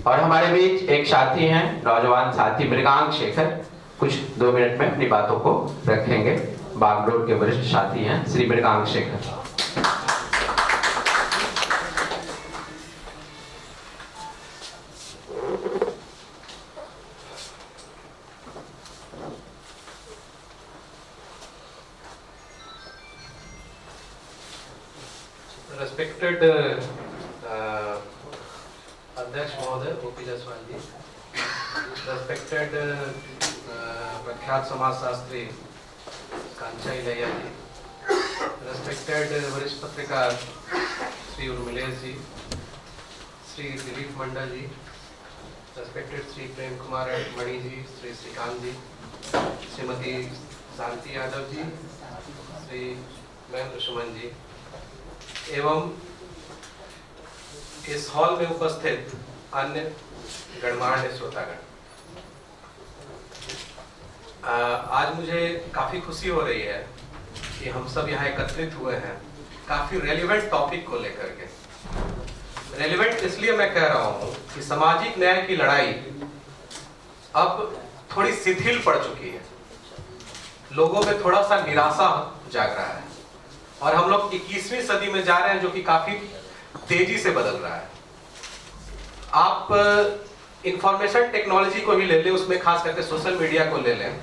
और हमारे बीच एक साथी हैं, नौजवान साथी मृगांक शेखर, कुछ 2 मिनट में अपनी बातों को रखेंगे। बागडोर के वरिष्ठ साथी हैं श्री मृगांक शेखर। Respected अध्यक्ष महोदय ओपी जायसवाल जी, रेस्पेक्टेड प्रख्यात समाजशास्त्री कांचा इलैया जी, रेस्पेक्टेड वरिष्ठ पत्रकार श्री उर्मिलेश जी, श्री दिलीप मंडल जी, रेस्पेक्टेड श्री प्रेम कुमार मणि जी, श्री श्रीकांत जी, श्रीमती शांति यादव जी, श्री महेंद्र सुमन जी एवं इस हॉल में उपस्थित अन्य गणमान्य श्रोतागण, आज मुझे काफी खुशी हो रही है कि हम सब यहाँ एकत्रित हुए हैं काफी रेलिवेंट टॉपिक को लेकर के। रेलिवेंट इसलिए मैं कह रहा हूँ कि सामाजिक न्याय की लड़ाई अब थोड़ी शिथिल पड़ चुकी है, लोगों में थोड़ा सा निराशा जाग रहा है और हम लोग 21वीं सदी में जा रहे हैं जो कि काफी तेजी से बदल रहा है। आप इंफॉर्मेशन टेक्नोलॉजी को ही ले लें, उसमें खास करके सोशल मीडिया को ले लें,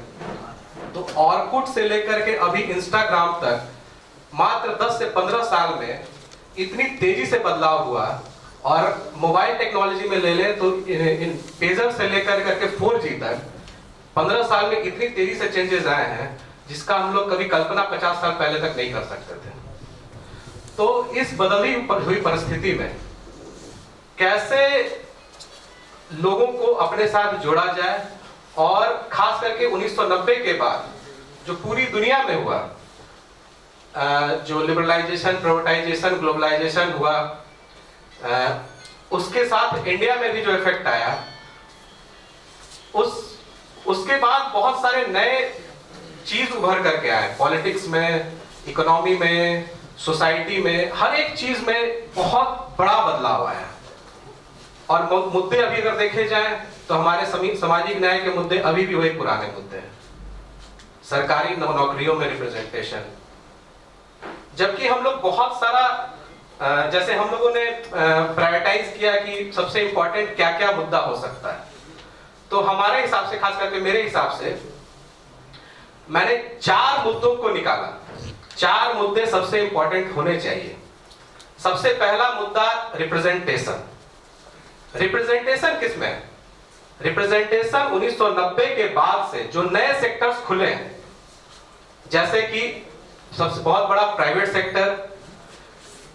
तो ऑर्कुट से लेकर के अभी इंस्टाग्राम तक मात्र 10 से 15 साल में इतनी तेजी से बदलाव हुआ। और मोबाइल टेक्नोलॉजी में ले लें तो इन पेजर से लेकर करके 4G तक 15 साल में इतनी तेजी से चेंजेस आए हैं जिसका हम लोग कभी कल्पना 50 साल पहले तक नहीं कर सकते थे। तो इस बदली हुई परिस्थिति में कैसे लोगों को अपने साथ जोड़ा जाए और खास करके 1990 के बाद जो पूरी दुनिया में हुआ, जो लिबरलाइजेशन, प्राइवेटाइजेशन, ग्लोबलाइजेशन हुआ, उसके साथ इंडिया में भी जो इफेक्ट आया, उसके बाद बहुत सारे नए चीज उभर करके आए। पॉलिटिक्स में, इकोनॉमी में, सोसाइटी में, हर एक चीज में बहुत बड़ा बदलाव आया। और मुद्दे अभी अगर देखे जाएं तो हमारे सामाजिक न्याय के मुद्दे अभी भी वही पुराने मुद्दे हैं। सरकारी नौकरियों में रिप्रेजेंटेशन, जबकि हम लोग बहुत सारा जैसे हम लोगों ने प्रायोरिटाइज किया कि सबसे इंपॉर्टेंट क्या क्या मुद्दा हो सकता है, तो हमारे हिसाब से, खास करके मेरे हिसाब से, मैंने 4 मुद्दों को निकाला। 4 मुद्दे सबसे इंपॉर्टेंट होने चाहिए। सबसे पहला मुद्दा रिप्रेजेंटेशन। रिप्रेजेंटेशन किसमें? रिप्रेजेंटेशन 1990 के बाद से जो नए सेक्टर्स खुले हैं, जैसे कि सबसे बहुत बड़ा private sector,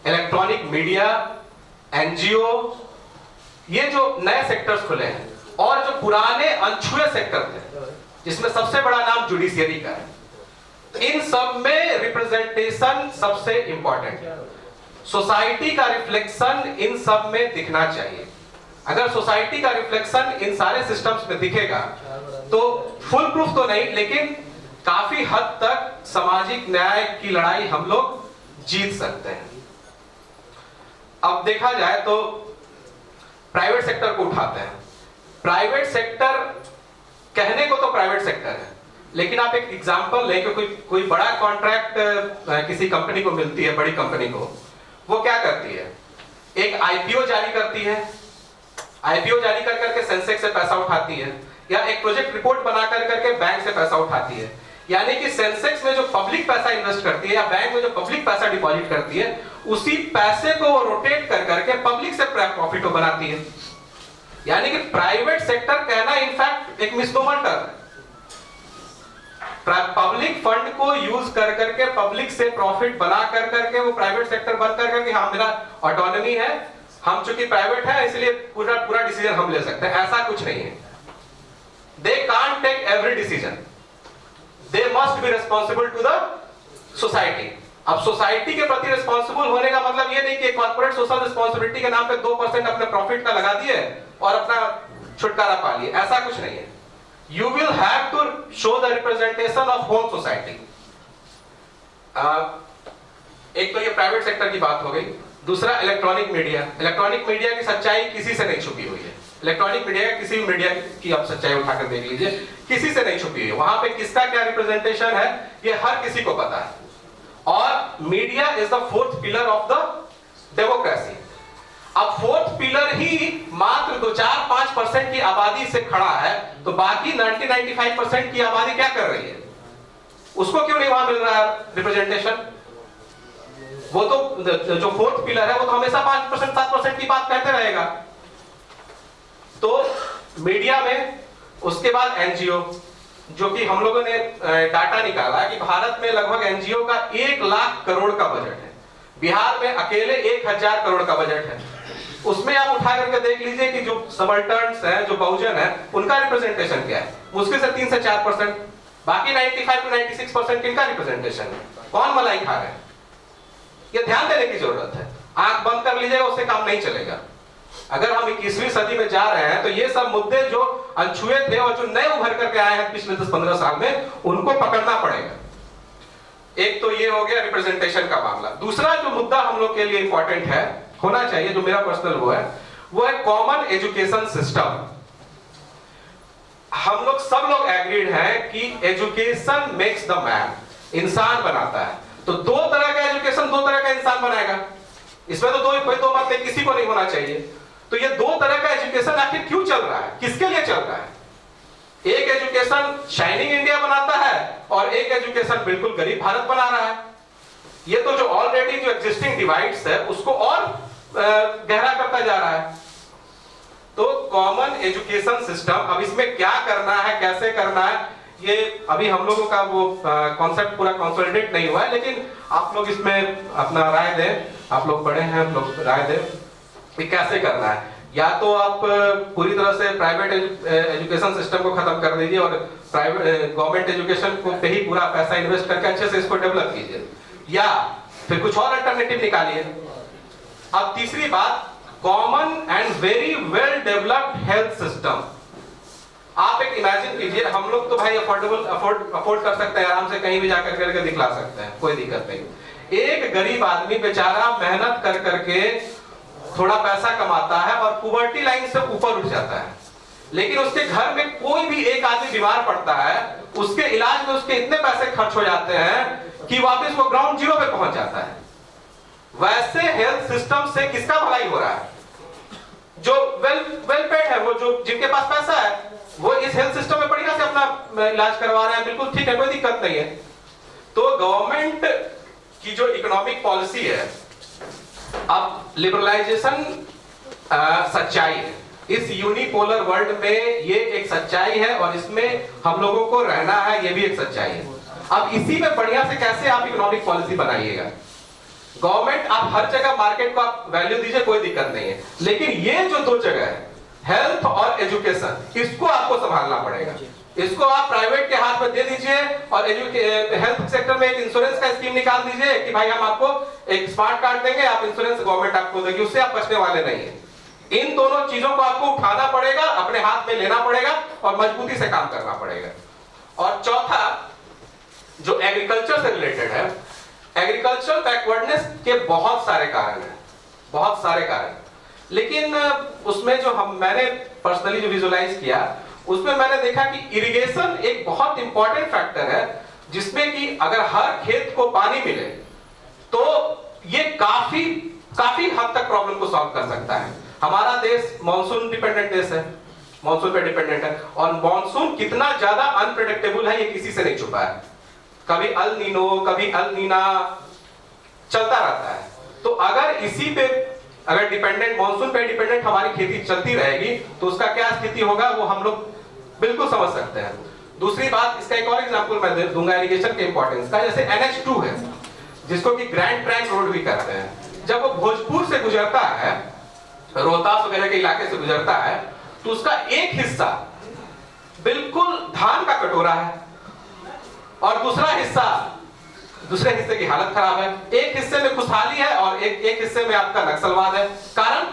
electronic media, NGO, ये जो नए सेक्टर्स खुले हैं, और जो पुराने अनछुए सेक्टर थे जिसमें सबसे बड़ा नाम जुडिशियरी का है, इन सब में रिप्रेजेंटेशन सबसे इंपॉर्टेंट है। सोसाइटी का रिफ्लेक्शन इन सब में दिखना चाहिए। अगर सोसाइटी का रिफ्लेक्शन इन सारे सिस्टम्स में दिखेगा तो फुल प्रूफ तो नहीं, लेकिन काफी हद तक सामाजिक न्याय की लड़ाई हम लोग जीत सकते हैं। अब देखा जाए तो प्राइवेट सेक्टर को उठाते हैं। प्राइवेट सेक्टर, कहने को तो प्राइवेट सेक्टर है, लेकिन आप एक एग्जांपल लें कि कोई बड़ा कॉन्ट्रैक्ट किसी कंपनी को मिलती है, बड़ी कंपनी को, वो क्या करती है? एक आईपीओ जारी करती है, आईपीओ जारी कर करके सेंसेक्स से पैसा उठाती है, या एक प्रोजेक्ट रिपोर्ट बना कर करके बैंक से पैसा उठाती है। यानी कि सेंसेक्स में जो पब्लिक पैसा इन्वेस्ट करती है या बैंक में जो पब्लिक पैसा डिपॉजिट करती है, उसी पैसे को वो रोटेट कर करके पब्लिक से प्रॉफिट बनाती है। यानी कि प्राइवेट सेक्टर कहना इनफैक्ट एक मिसनोमर टर्म है। पब्लिक फंड को यूज कर करके पब्लिक से प्रॉफिट बना कर करके वो प्राइवेट सेक्टर बन कर करके हाँ मेरा ऑटोनॉमी है, हम चूंकि प्राइवेट है इसलिए पूरा डिसीजन हम ले सकते हैं, ऐसा कुछ नहीं है। They can't take every decision, they must be responsible to the society. अब सोसाइटी के प्रति रिस्पॉन्सिबल होने का मतलब ये नहीं कि कॉर्पोरेट सोशल रिस्पॉन्सिबिलिटी के नाम पे 2% अपने प्रॉफिट का लगा दिए और अपना छुटकारा पा लिए, ऐसा कुछ नहीं है। You will have to show the representation of whole society. एक तो ये प्राइवेट सेक्टर की बात हो गई। दूसरा इलेक्ट्रॉनिक मीडिया। इलेक्ट्रॉनिक मीडिया की सच्चाई किसी से नहीं छुपी हुई है। इलेक्ट्रॉनिक मीडिया या किसी भी मीडिया की आप सच्चाई उठाकर देख लीजिए, किसी से नहीं छुपी है। वहां पे किसका क्या रिप्रेजेंटेशन है ये हर किसी को पता है। और media is the fourth pillar of the democracy. अब फोर्थ पिलर ही मात्र 2-4-5% की आबादी से खड़ा है, तो बाकी 90-95% की आबादी क्या कर रही है? उसको क्यों नहीं वहां मिल रहा है रिप्रेजेंटेशन? वो तो जो फोर्थ पिलर है वो तो हमेशा 5% 7% की बात कहते रहेगा। तो मीडिया में, उसके बाद एनजीओ, जो कि हम लोगों ने डाटा निकाला है कि भारत में लगभग एनजीओ का 1 लाख करोड़ का बजट है। बिहार में अकेले 1000 करोड़ का बजट है। उसमें आप उठा करके देख लीजिए कि जो सबल्टर्न्स हैं, जो बहुजन है, उनका रिप्रेजेंटेशन क्या है? मुश्किल से 3 से 4%। बाकी 95-96% किनका रिप्रेजेंटेशन है? कौन मलाई खा रहे हैं? ये ध्यान देने की जरूरत है। आंख बंद कर लीजिएगा उससे काम नहीं चलेगा। अगर हम 21वीं सदी में जा रहे हैं तो ये सब मुद्दे जो अनछुए थे और जो नए उभर करके आए हैं पिछले 10-15 साल में, उनको पकड़ना पड़ेगा। एक तो ये हो गया रिप्रेजेंटेशन का मामला। दूसरा जो मुद्दा हम लोग के लिए इंपॉर्टेंट है, होना चाहिए, जो मेरा पर्सनल वो है कॉमन एजुकेशन सिस्टम। हम लोग सब लोग एग्रीड हैं कि एजुकेशन मेक्स द मैन, इंसान बनाता है। तो 2 तरह का एजुकेशन 2 तरह का इंसान बनाएगा। इसमें तो कोई दो मत नहीं, किसी को नहीं होना चाहिए। तो ये 2 तरह का एजुकेशन आखिर क्यों चल रहा है? किसके लिए चल रहा है? एक एजुकेशन शाइनिंग इंडिया बनाता है और एक एजुकेशन बिल्कुल गरीब भारत बना रहा है। ये तो जो ऑलरेडी जो एग्जिस्टिंग डिवाइड्स है उसको और गहरा करता जा रहा है। तो कॉमन एजुकेशन सिस्टम, अब इसमें क्या करना है, कैसे करना है, ये अभी हम लोगों का वो कॉन्सेप्ट पूरा कंसोलिडेट नहीं हुआ है, लेकिन आप लोग इसमें अपना राय दें। आप लोग बड़े हैं, आप लोग राय दें कि कैसे करना है। या तो आप पूरी तरह से प्राइवेट एजुकेशन सिस्टम को खत्म कर दीजिए और प्राइवेट गवर्नमेंट एजुकेशन को पे ही पूरा पैसा इन्वेस्ट करके अच्छे से इसको डेवलप कीजिए, या फिर कुछ और अल्टरनेटिव निकालिए। अब तीसरी बात, common and very well developed health system. आप एक इमेजिन कीजिए, हम लोग तो भाई अफोर्ड कर सकते हैं, आराम से कहीं भी जाकर करके दिखला सकते हैं, कोई दिक्कत नहीं। एक गरीब आदमी बेचारा मेहनत कर करके थोड़ा पैसा कमाता है और पुवर्टी लाइन से ऊपर उठ जाता है, लेकिन उसके घर में कोई भी एक आदमी बीमार पड़ता है, उसके इलाज में उसके इतने पैसे खर्च हो जाते हैं कि वापस वो ग्राउंड जीरो पे पहुंच जाता है। वैसे हेल्थ सिस्टम से किसका भलाई हो रहा है? जो वेल पेड है, वो जो जिनके पास पैसा है, वो इस हेल्थ सिस्टम में बढ़िया से अपना इलाज करवा रहे हैं, बिल्कुल ठीक है, कोई दिक्कत नहीं है। तो गवर्नमेंट की जो इकोनॉमिक पॉलिसी है, अब लिबरलाइजेशन सच्चाई है। इस यूनिपोलर वर्ल्ड में ये एक सच्चाई है और इसमें हम लोगों को रहना है, ये भी एक सच्चाई है। अब इसी में बढ़िया से कैसे आप इकोनॉमिक पॉलिसी बनाइएगा। गवर्नमेंट, आप हर जगह मार्केट को आप वैल्यू दीजिए, कोई दिक्कत नहीं है, लेकिन ये जो 2 जगह है, हेल्थ और एजुकेशन, इसको आपको संभालना पड़ेगा। इसको आप प्राइवेट के हाथ में दे दीजिए और हेल्थ सेक्टर में एक इंश्योरेंस का स्कीम निकाल दीजिए कि भाई हम आपको एक स्मार्ट कार्ड देंगे, आप इंश्योरेंस गवर्नमेंट आपको देगी, उससे आप बचने वाले नहीं है। इन दोनों चीजों को आपको उठाना पड़ेगा, अपने हाथ में लेना पड़ेगा और मजबूती से काम करना पड़ेगा। और चौथा, जो एग्रीकल्चर से रिलेटेड है, एग्रीकल्चर बैकवर्डनेस के बहुत सारे कारण हैं, बहुत सारे कारण। लेकिन उसमें जो मैंने पर्सनली जो विजुअलाइज किया, उसमें मैंने देखा कि इरिगेशन एक बहुत इंपॉर्टेंट फैक्टर है, जिसमें कि अगर हर खेत को पानी मिले तो ये काफी हद तक प्रॉब्लम को सॉल्व कर सकता है। हमारा देश मॉनसून डिपेंडेंट देश है, मॉनसून पे डिपेंडेंट है, और मॉनसून कितना ज्यादा अनप्रेडिक्टेबल है ये किसी से नहीं छुपा है। कभी अल नीनो, कभी अल नीना चलता रहता है। तो अगर इसी पे, अगर डिपेंडेंट, मॉनसून पे डिपेंडेंट हमारी खेती चलती रहेगी तो उसका क्या स्थिति होगा वो हम लोग बिल्कुल समझ सकते हैं। दूसरी बात, इसका एक और एग्जांपल मैं दूंगा इरिगेशन के इंपॉर्टेंस का। जैसे NH2 है, जिसको कि ग्रैंड ट्रैंक रोड भी कहते हैं, जब वो भोजपुर से गुजरता है, रोहतास वगैरह के इलाके से गुजरता है, तो उसका एक हिस्सा बिल्कुल धान का कटोरा है और दूसरे हिस्से की हालत खराब है। एक हिस्से में खुशहाली है और एक हिस्से में आपका नक्सलवाद है। कारण,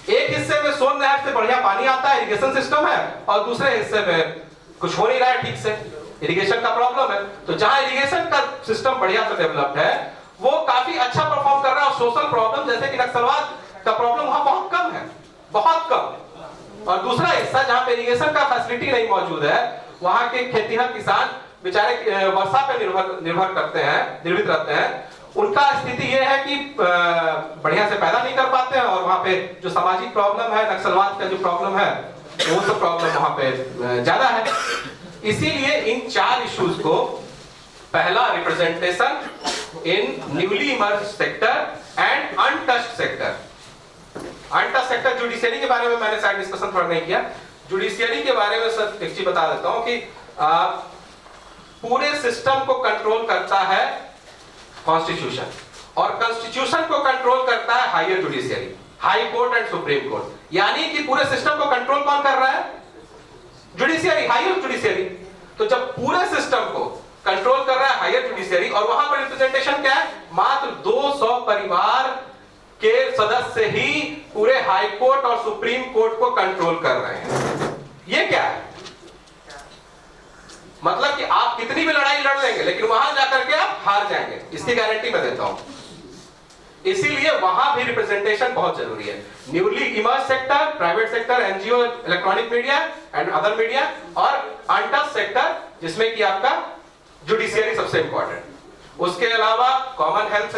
एक हिस्से में सोन नहर से बढ़िया पानी आता है, इरिगेशन सिस्टम है, और दूसरे हिस्से में कुछ हो नहीं रहा है ठीक से, इरिगेशन का प्रॉब्लम है। तो जहां इरिगेशन का सिस्टम बढ़िया से डेवलप्ड है, वो काफी अच्छा परफॉर्म कर रहा है, और सोशल प्रॉब्लम जैसे कि नक्सलवाद का प्रॉब्लम वहां बहुत कम है, बहुत कम। और दूसरा हिस्सा जहां पे इरिगेशन का फैसिलिटी नहीं मौजूद है, वहां के खेतीहर किसान बेचारे वर्षा पे निर्भर करते हैं, निर्भर रहते हैं। उनका स्थिति यह है कि बढ़िया से पैदा नहीं कर पाते हैं, और वहां पे जो सामाजिक प्रॉब्लम है, नक्सलवाद का जो प्रॉब्लम है, वो सब प्रॉब्लम वहां पे ज्यादा है। इसीलिए इन 4 इश्यूज को, पहला representation in newly emerge sector and untouched sector. Untouched sector judiciary के बारे में मैंने शायद डिस्कशन थोड़ा नहीं किया। जुडिशियरी के बारे में सर एक चीज बता देता हूं कि पूरे सिस्टम को कंट्रोल करता है कॉन्स्टिट्यूशन, और कॉन्स्टिट्यूशन को कंट्रोल करता है higher judiciary, high court and supreme court. यानी कि पूरे सिस्टम को कंट्रोल कौन कर रहा है? Judiciary, higher judiciary. तो जब पूरे सिस्टम को कंट्रोल कर रहा है हायर जुडिशियरी, और वहां पर रिप्रेजेंटेशन क्या है? मात्र 200 परिवार के सदस्य ही पूरे हाई कोर्ट और सुप्रीम कोर्ट को कंट्रोल कर रहे हैं। ये क्या है? मतलब कि आप कितनी भी लड़ाई लड़ लेंगे, लेकिन वहां जाकर के आप हार जाएंगे, इसकी गारंटी मैं देता हूं। इसीलिए वहां भी रिप्रेजेंटेशन बहुत जरूरी है। Newly emerge sector, private sector, NGO, electronic media and other media, और अनटच्ड सेक्टर जिसमें कि आपका जुडिशियरी सबसे इंपॉर्टेंट। उसके अलावा common health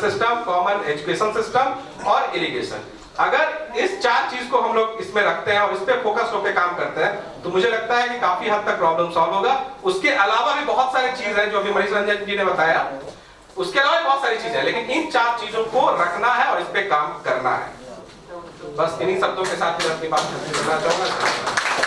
system, common education system और इरिगेशन। अगर इस 4 चीज को हम लोग इसमें रखते हैं और इस पे फोकस होकर काम करते हैं, तो मुझे लगता है कि काफी हद तक प्रॉब्लम सॉल्व होगा। उसके अलावा भी बहुत सारी चीज है जो अभी मनीष रंजन जी ने बताया, उसके अलावा बहुत सारी चीजें हैं, लेकिन इन 4 चीजों को रखना है और इस पे काम करना है। बस इन्हीं शब्दों के साथ मैं अपनी बात खत्म करना चाहूंगा।